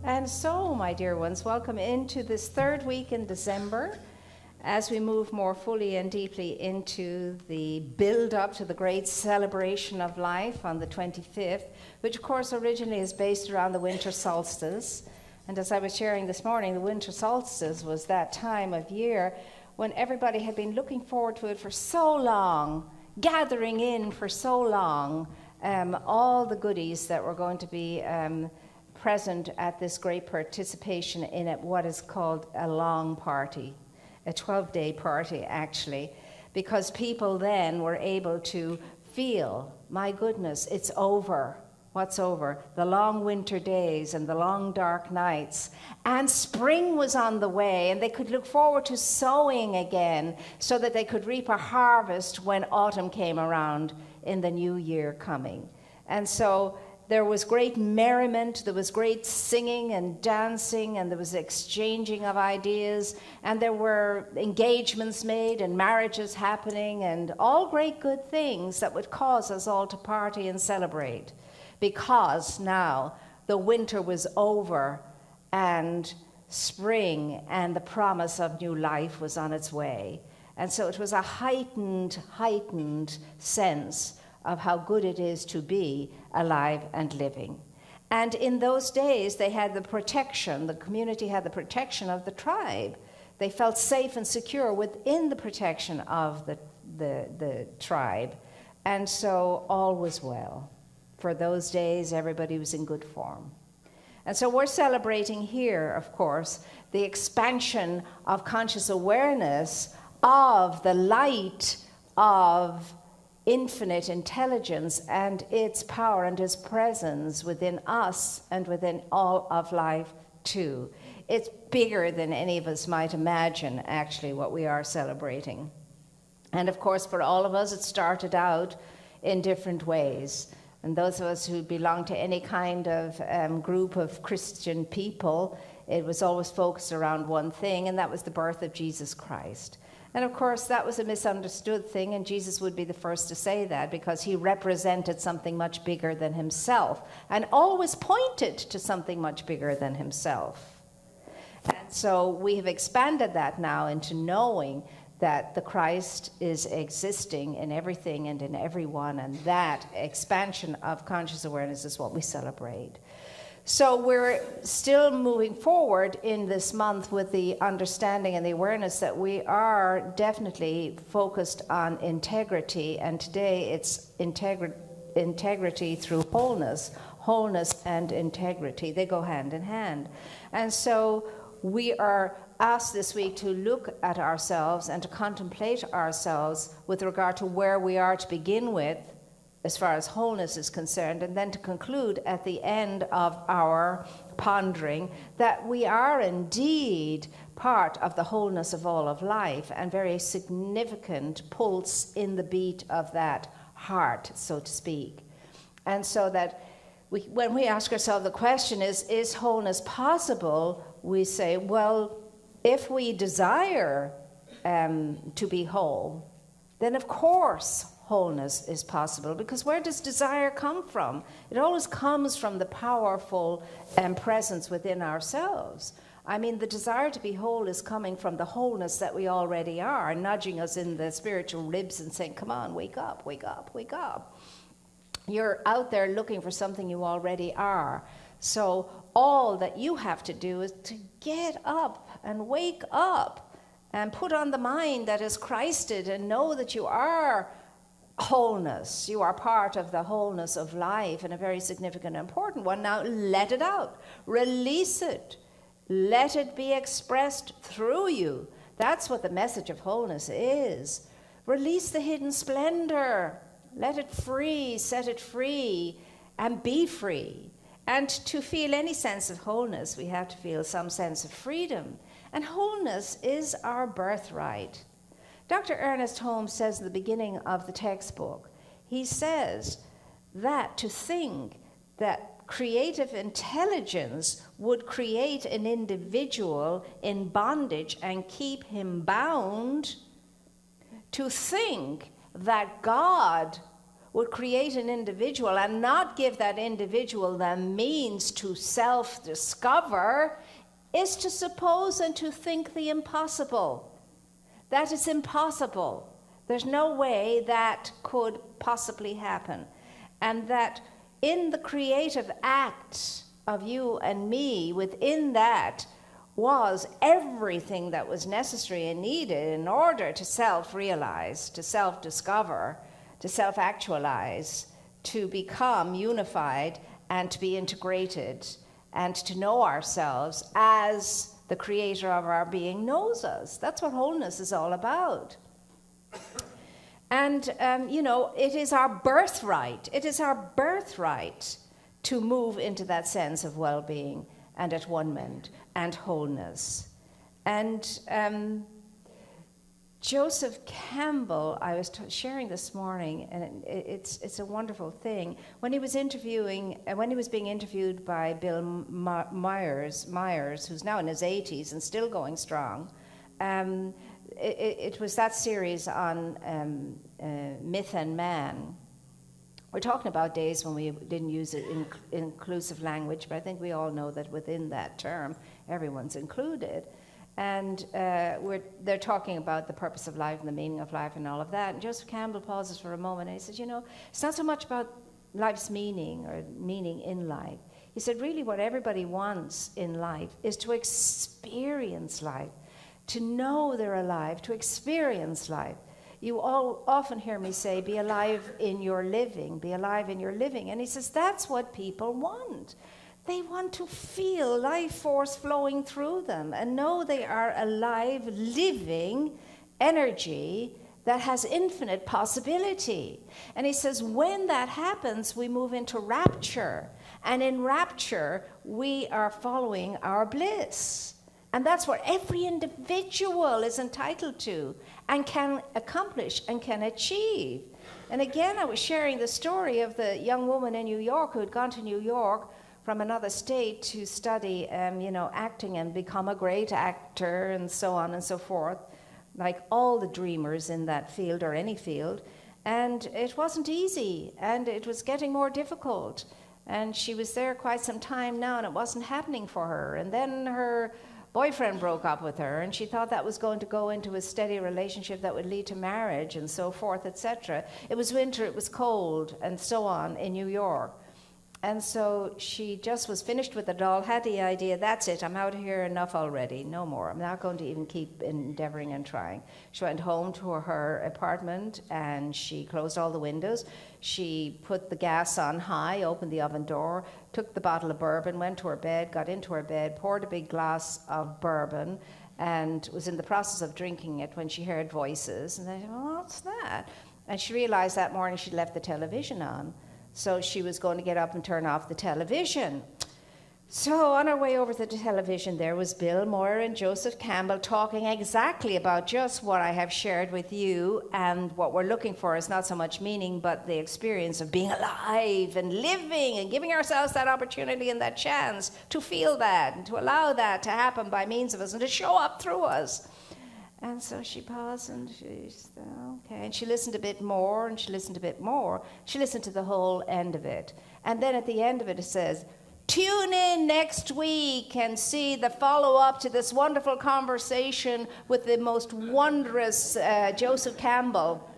And so, my dear ones, welcome into this third week in December as we move more fully and deeply into the build-up to the great celebration of life on the 25th, which of course originally is based around the winter solstice. And as I was sharing this morning, the winter solstice was that time of year when everybody had been looking forward to it for so long, gathering in for so long, all the goodies that were going to be present at this great participation in what is called a long party, a 12-day party actually, because people then were able to feel, my goodness, it's over. What's over? The long winter days and the long dark nights. And spring was on the way, and they could look forward to sowing again so that they could reap a harvest when autumn came around in the new year coming. And so there was great merriment, there was great singing and dancing, and there was exchanging of ideas, and there were engagements made and marriages happening, and all great good things that would cause us all to party and celebrate, because now the winter was over and spring and the promise of new life was on its way. And so it was a heightened sense of how good it is to be alive and living. And in those days, they had the protection, the community had the protection of the tribe. They felt safe and secure within the protection of the tribe. And so all was well. For those days, everybody was in good form. And so we're celebrating here, of course, the expansion of conscious awareness of the light of infinite intelligence and its power and its presence within us and within all of life too. It's bigger than any of us might imagine, actually, what we are celebrating. And of course, for all of us, it started out in different ways. And those of us who belong to any kind of group of Christian people, it was always focused around one thing, and that was the birth of Jesus Christ. And of course, that was a misunderstood thing, and Jesus would be the first to say that because he represented something much bigger than himself and always pointed to something much bigger than himself. And so we have expanded that now into knowing that the Christ is existing in everything and in everyone, and that expansion of conscious awareness is what we celebrate. So we're still moving forward in this month with the understanding and the awareness that we are definitely focused on integrity, and today it's integrity through wholeness. Wholeness and integrity, they go hand in hand. And so we are asked this week to look at ourselves and to contemplate ourselves with regard to where we are to begin with, as far as wholeness is concerned, and then to conclude at the end of our pondering that we are indeed part of the wholeness of all of life and very significant pulse in the beat of that heart, so to speak. And so that when we ask ourselves the question is wholeness possible, we say, well, if we desire to be whole, then of course wholeness is possible, because where does desire come from? It always comes from the powerful presence within ourselves. I mean, the desire to be whole is coming from the wholeness that we already are, nudging us in the spiritual ribs and saying, come on, wake up, wake up, wake up. You're out there looking for something you already are. So all that you have to do is to get up and wake up and put on the mind that is Christed and know that you are wholeness. You are part of the wholeness of life, and a very significant and important one. Now let it out. Release it. Let it be expressed through you. That's what the message of wholeness is. Release the hidden splendor. Let it free, set it free, and be free. And to feel any sense of wholeness, we have to feel some sense of freedom. And wholeness is our birthright. Dr. Ernest Holmes says in the beginning of the textbook, he says that to think that creative intelligence would create an individual in bondage and keep him bound, to think that God would create an individual and not give that individual the means to self-discover is to suppose and to think the impossible. That is impossible. There's no way that could possibly happen. And that in the creative act of you and me, within that was everything that was necessary and needed in order to self-realize, to self-discover, to self-actualize, to become unified and to be integrated and to know ourselves as the creator of our being knows us. That's what wholeness is all about. And, it is our birthright. It is our birthright to move into that sense of well-being and at one-ment and wholeness. And Joseph Campbell, I was sharing this morning, and it's a wonderful thing. When he was being interviewed by Bill Myers, who's now in his 80s and still going strong, it was that series on myth and man. We're talking about days when we didn't use it in inclusive language, but I think we all know that within that term, everyone's included. And they're talking about the purpose of life and the meaning of life and all of that. And Joseph Campbell pauses for a moment and he says, it's not so much about life's meaning or meaning in life. He said, really what everybody wants in life is to experience life, to know they're alive, to experience life. You all often hear me say, be alive in your living, be alive in your living. And he says, that's what people want. They want to feel life force flowing through them and know they are alive, living energy that has infinite possibility. And he says, when that happens, we move into rapture. And in rapture, we are following our bliss. And that's what every individual is entitled to and can accomplish and can achieve. And again, I was sharing the story of the young woman in New York who had gone to New York from another state to study, acting and become a great actor and so on and so forth, like all the dreamers in that field or any field. And it wasn't easy, and it was getting more difficult. And she was there quite some time now, and it wasn't happening for her. And then her boyfriend broke up with her, and she thought that was going to go into a steady relationship that would lead to marriage and so forth, etc. It was winter, it was cold, and so on in New York. And so she just was finished with it all, had the idea, that's it, I'm out of here enough already, no more. I'm not going to even keep endeavoring and trying. She went home to her apartment and she closed all the windows. She put the gas on high, opened the oven door, took the bottle of bourbon, went to her bed, got into her bed, poured a big glass of bourbon, and was in the process of drinking it when she heard voices. And I said, well, what's that? And she realized that morning she'd left the television on. So she was going to get up and turn off the television. So on our way over to the television, there was Bill Moyer and Joseph Campbell talking exactly about just what I have shared with you. And what we're looking for is not so much meaning, but the experience of being alive and living and giving ourselves that opportunity and that chance to feel that and to allow that to happen by means of us and to show up through us. And so she paused and she said, okay. And she listened a bit more and she listened a bit more. She listened to the whole end of it. And then at the end of it, it says, tune in next week and see the follow-up to this wonderful conversation with the most wondrous Joseph Campbell.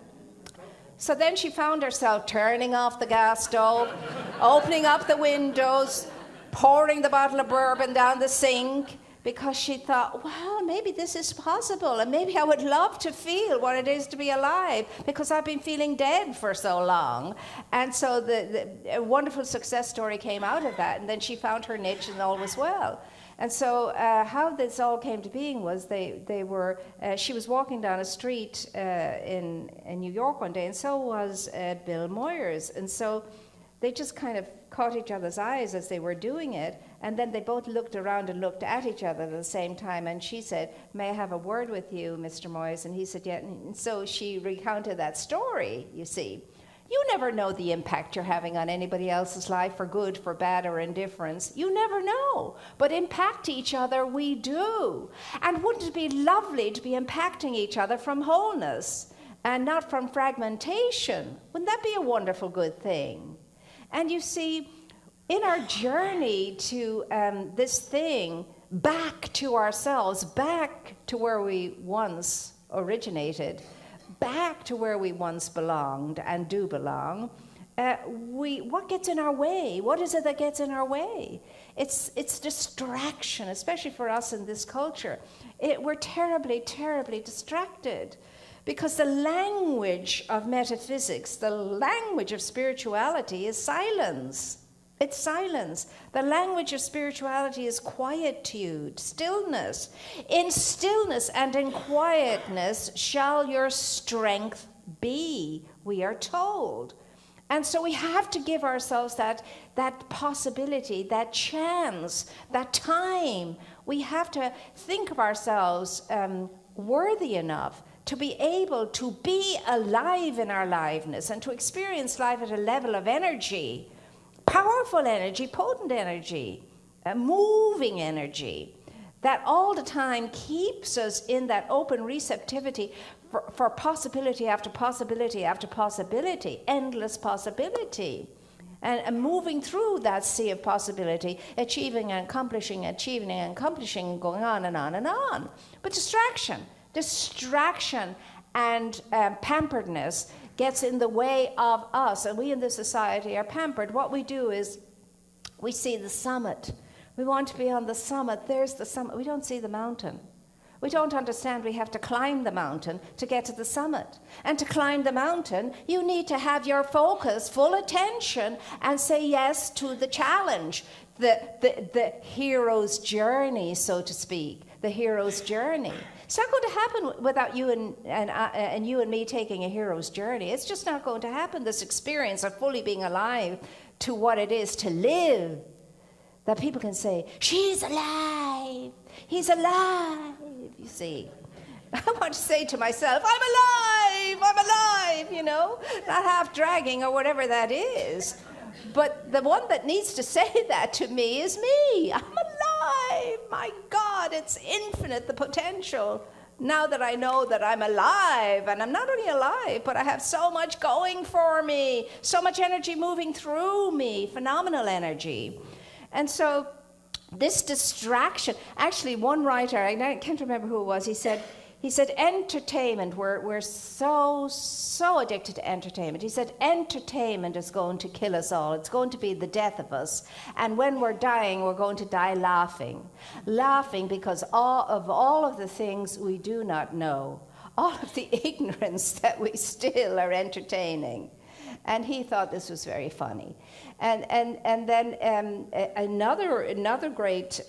So then she found herself turning off the gas stove, opening up the windows, pouring the bottle of bourbon down the sink, because she thought, well, maybe this is possible, and maybe I would love to feel what it is to be alive, because I've been feeling dead for so long. And so a wonderful success story came out of that, and then she found her niche and all was well. And so how this all came to being was she was walking down a street in New York one day, and so was Bill Moyers. And so they just kind of caught each other's eyes as they were doing it, and then they both looked around and looked at each other at the same time, and she said, may I have a word with you, Mr. Moyes? And he said, yeah. And so she recounted that story, you see. You never know the impact you're having on anybody else's life, for good, for bad, or indifference. You never know. But impact each other, we do. And wouldn't it be lovely to be impacting each other from wholeness? and not from fragmentation. Wouldn't that be a wonderful good thing? And you see, in our journey to this thing, back to ourselves, back to where we once originated, back to where we once belonged and do belong, what gets in our way? What is it that gets in our way? It's distraction, especially for us in this culture. We're terribly, terribly distracted, because the language of metaphysics, the language of spirituality is silence. It's silence. The language of spirituality is quietude, stillness. In stillness and in quietness shall your strength be, we are told. And so we have to give ourselves that possibility, that chance, that time. We have to think of ourselves worthy enough to be able to be alive in our liveness and to experience life at a level of energy. Powerful energy, potent energy, moving energy, that all the time keeps us in that open receptivity for possibility after possibility after possibility, endless possibility, and moving through that sea of possibility, achieving and accomplishing, going on and on and on. But distraction and pamperedness gets in the way of us, and we in this society are pampered. What we do is we see the summit. We want to be on the summit. There's the summit. We don't see the mountain. We don't understand we have to climb the mountain to get to the summit. And to climb the mountain, you need to have your focus, full attention, and say yes to the challenge, the hero's journey, so to speak, the hero's journey. It's not going to happen without you and you and me taking a hero's journey. It's just not going to happen, this experience of fully being alive to what it is to live. That people can say, she's alive, he's alive, you see. I want to say to myself, I'm alive, you know, not half dragging or whatever that is. But the one that needs to say that to me is me. I'm alive. My God, it's infinite, the potential. Now that I know that I'm alive, and I'm not only alive, but I have so much going for me, so much energy moving through me, phenomenal energy. And so this distraction, actually one writer, I can't remember who it was, he said entertainment, we're so addicted to entertainment. He said entertainment is going to kill us all. It's going to be the death of us. And when we're dying, we're going to die laughing. Laughing because all of the things we do not know, all of the ignorance that we still are entertaining. And he thought this was very funny. And then another great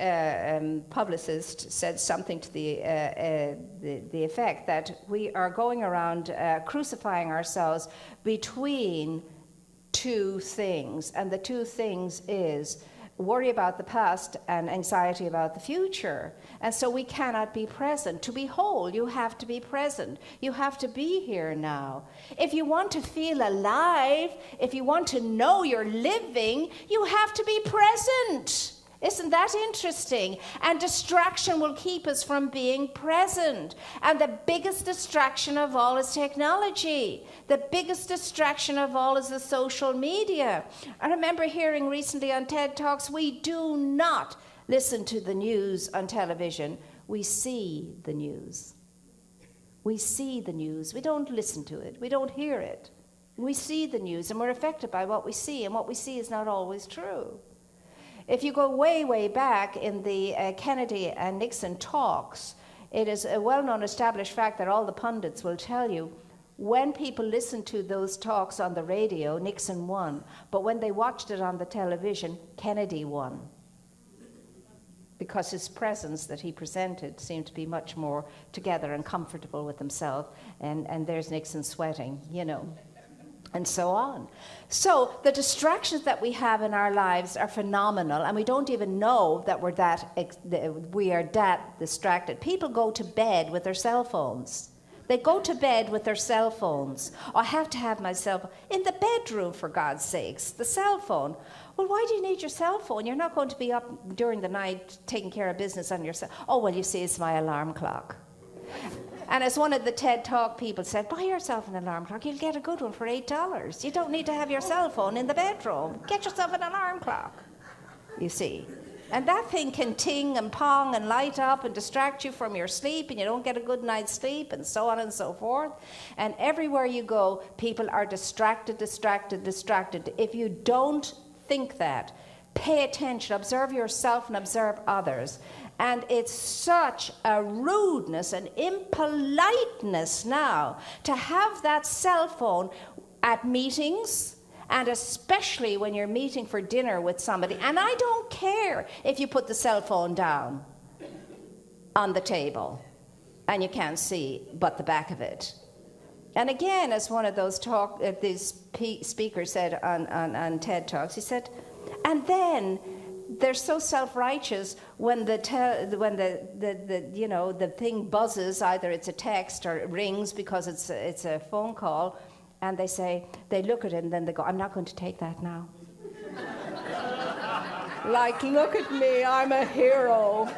publicist said something to the effect that we are going around crucifying ourselves between two things. And the two things is worry about the past and anxiety about the future. And so we cannot be present. To be whole, you have to be present. You have to be here now. If you want to feel alive, if you want to know you're living, you have to be present. Isn't that interesting? And distraction will keep us from being present. And the biggest distraction of all is technology. The biggest distraction of all is the social media. I remember hearing recently on TED Talks, we do not listen to the news on television. We see the news. We see the news. We don't listen to it. We don't hear it. We see the news, and we're affected by what we see, and what we see is not always true. If you go way, way back in the Kennedy and Nixon talks, it is a well-known established fact that all the pundits will tell you, when people listened to those talks on the radio, Nixon won. But when they watched it on the television, Kennedy won. Because his presence that he presented seemed to be much more together and comfortable with himself. And there's Nixon sweating, you know. And so on. So the distractions that we have in our lives are phenomenal, and we don't even know that we are that distracted. People go to bed with their cell phones. They go to bed with their cell phones. I have to have my cell phone in the bedroom, for God's sakes. The cell phone. Well, why do you need your cell phone? You're not going to be up during the night taking care of business on your cell. Oh, well, you see, it's my alarm clock. And as one of the TED Talk people said, buy yourself an alarm clock. You'll get a good one for $8. You don't need to have your cell phone in the bedroom. Get yourself an alarm clock, you see. And that thing can ting and pong and light up and distract you from your sleep, and you don't get a good night's sleep, and so on and so forth. And everywhere you go, people are distracted. If you don't think that, pay attention, observe yourself and observe others. And it's such a rudeness and impoliteness now to have that cell phone at meetings, and especially when you're meeting for dinner with somebody. And I don't care if you put the cell phone down on the table and you can't see but the back of it. And again, as one of those these speakers said on TED Talks, he said, and then they're so self-righteous when the thing buzzes, either it's a text or it rings because it's a phone call, and they look at it and then they go, I'm not going to take that now. Like, look at me, I'm a hero.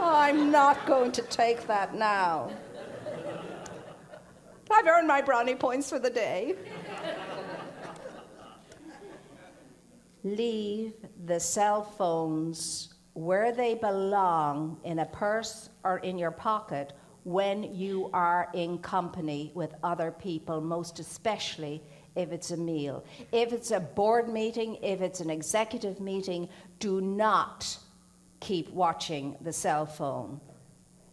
I'm not going to take that now. I've earned my brownie points for the day. Leave the cell phones where they belong, in a purse or in your pocket, when you are in company with other people, most especially if it's a meal. If it's a board meeting, if it's an executive meeting, do not keep watching the cell phone.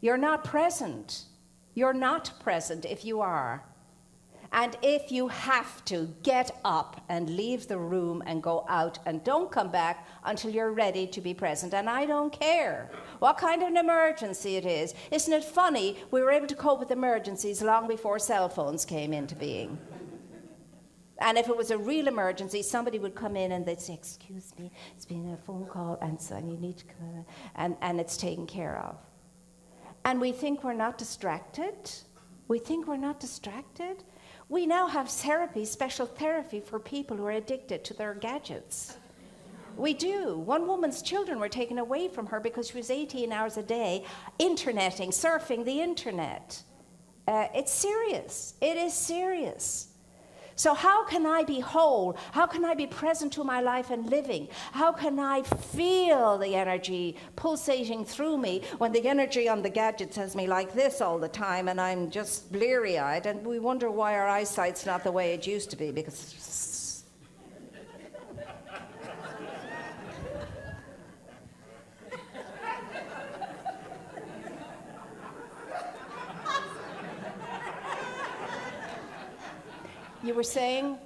You're not present. You're not present if you are. And if you have to, get up and leave the room and go out, and don't come back until you're ready to be present. And I don't care what kind of an emergency it is. Isn't it funny, we were able to cope with emergencies long before cell phones came into being. And if it was a real emergency, somebody would come in and they'd say, excuse me, it's been a phone call, and so you need to come, and it's taken care of. And we think we're not distracted. We now have therapy, special therapy for people who are addicted to their gadgets. We do. One woman's children were taken away from her because she was 18 hours a day interneting, surfing the internet. It's serious. It is serious. So how can I be whole? How can I be present to my life and living? How can I feel the energy pulsating through me when the energy on the gadget has me like this all the time and I'm just bleary-eyed, and we wonder why our eyesight's not the way it used to be, because you were saying?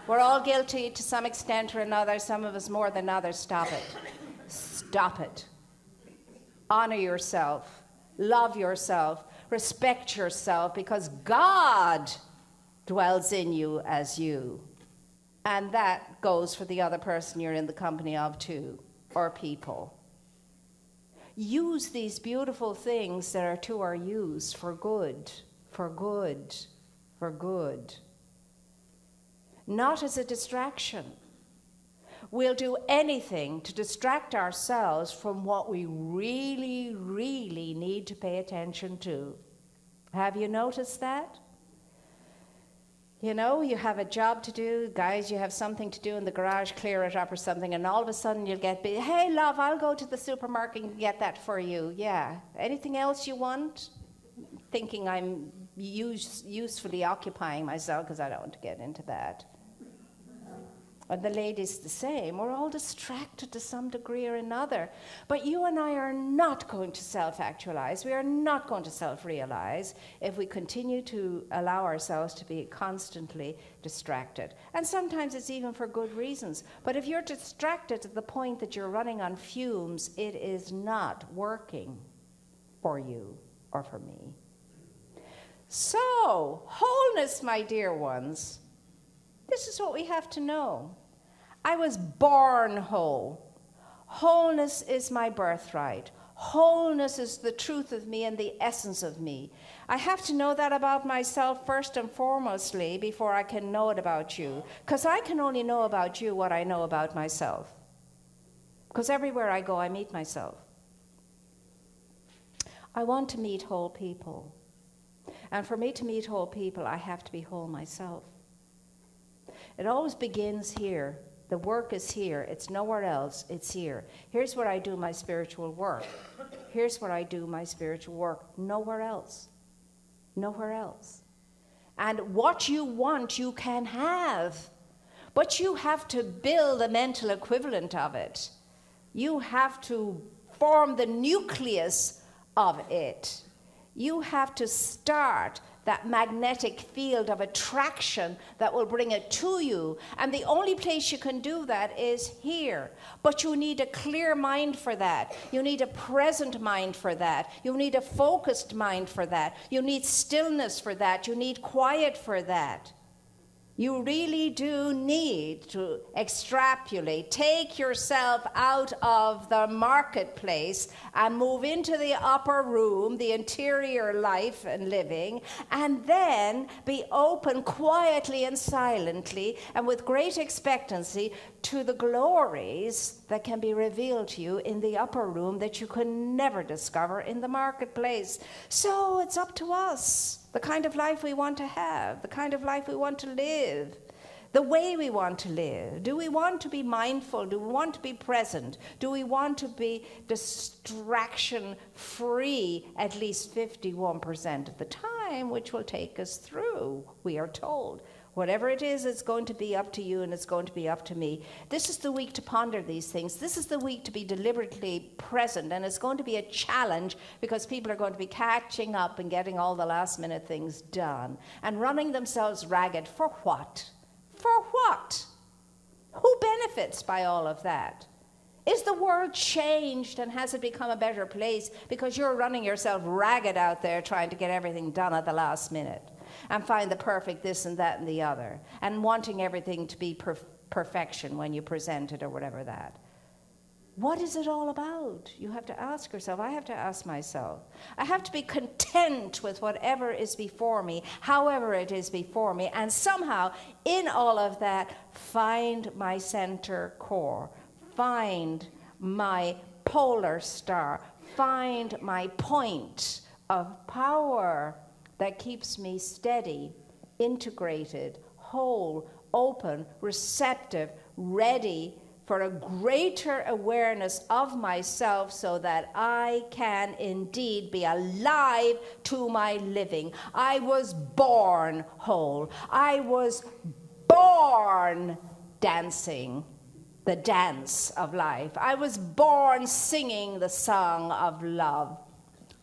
We're all guilty to some extent or another, some of us more than others. Stop it. Stop it. Honor yourself. Love yourself. Respect yourself, because God dwells in you as you. And that goes for the other person you're in the company of too, or people. Use these beautiful things that are to our use for good. For good, for good. Not as a distraction. We'll do anything to distract ourselves from what we really, really need to pay attention to. Have you noticed that? You know, you have a job to do, guys, you have something to do in the garage, clear it up or something, and all of a sudden you'll get, hey, love, I'll go to the supermarket and get that for you. Yeah. Anything else you want? Thinking I'm usefully occupying myself, because I don't want to get into that. And the ladies the same. We're all distracted to some degree or another. But you and I are not going to self-actualize. We are not going to self-realize if we continue to allow ourselves to be constantly distracted. And sometimes it's even for good reasons. But if you're distracted to the point that you're running on fumes, it is not working for you or for me. So, wholeness, my dear ones, this is what we have to know. I was born whole. Wholeness is my birthright. Wholeness is the truth of me and the essence of me. I have to know that about myself first and foremostly before I can know it about you. Because I can only know about you what I know about myself. Because everywhere I go, I meet myself. I want to meet whole people. And for me to meet whole people, I have to be whole myself. It always begins here. The work is here. It's nowhere else. It's here. Here's where I do my spiritual work. Here's where I do my spiritual work. Nowhere else. Nowhere else. And what you want, you can have. But you have to build a mental equivalent of it. You have to form the nucleus of it. You have to start that magnetic field of attraction that will bring it to you. And the only place you can do that is here. But you need a clear mind for that. You need a present mind for that. You need a focused mind for that. You need stillness for that. You need quiet for that. You really do need to extrapolate, take yourself out of the marketplace and move into the upper room, the interior life and living, and then be open quietly and silently and with great expectancy to the glories that can be revealed to you in the upper room that you can never discover in the marketplace. So it's up to us. The kind of life we want to have, the kind of life we want to live, the way we want to live. Do we want to be mindful? Do we want to be present? Do we want to be distraction-free at least 51% of the time, which will take us through, we are told. Whatever it is, it's going to be up to you and it's going to be up to me. This is the week to ponder these things. This is the week to be deliberately present, and it's going to be a challenge because people are going to be catching up and getting all the last minute things done and running themselves ragged. For what? For what? Who benefits by all of that? Is the world changed and has it become a better place because you're running yourself ragged out there trying to get everything done at the last minute? And find the perfect this and that and the other, and wanting everything to be perfection when you present it or whatever that. What is it all about? You have to ask yourself. I have to ask myself. I have to be content with whatever is before me, however it is before me, and somehow in all of that, find my center core, find my polar star, find my point of power that keeps me steady, integrated, whole, open, receptive, ready for a greater awareness of myself so that I can indeed be alive to my living. I was born whole. I was born dancing the dance of life. I was born singing the song of love.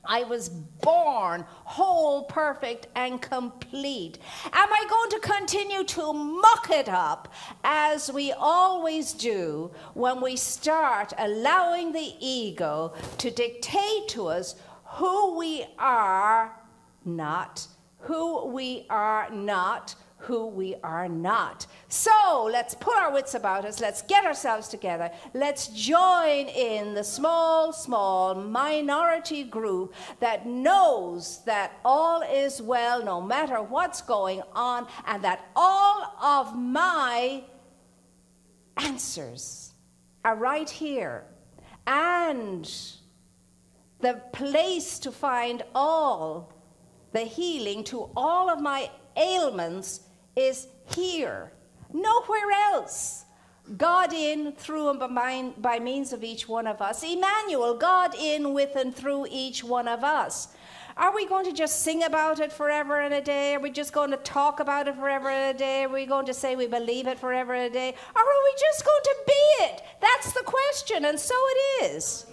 I was born whole, perfect, and complete. Am I going to continue to muck it up as we always do when we start allowing the ego to dictate to us who we are not, who we are not, who we are not? So let's put our wits about us. Let's get ourselves together. Let's join in the small minority group that knows that all is well no matter what's going on, and that all of my answers are right here. And the place to find all the healing to all of my ailments is here, nowhere else. God in, through, and by means of each one of us. Emmanuel, God in, with, and through each one of us. Are we going to just sing about it forever and a day? Are we just going to talk about it forever and a day? Are we going to say we believe it forever and a day? Or are we just going to be it? That's the question, and so it is.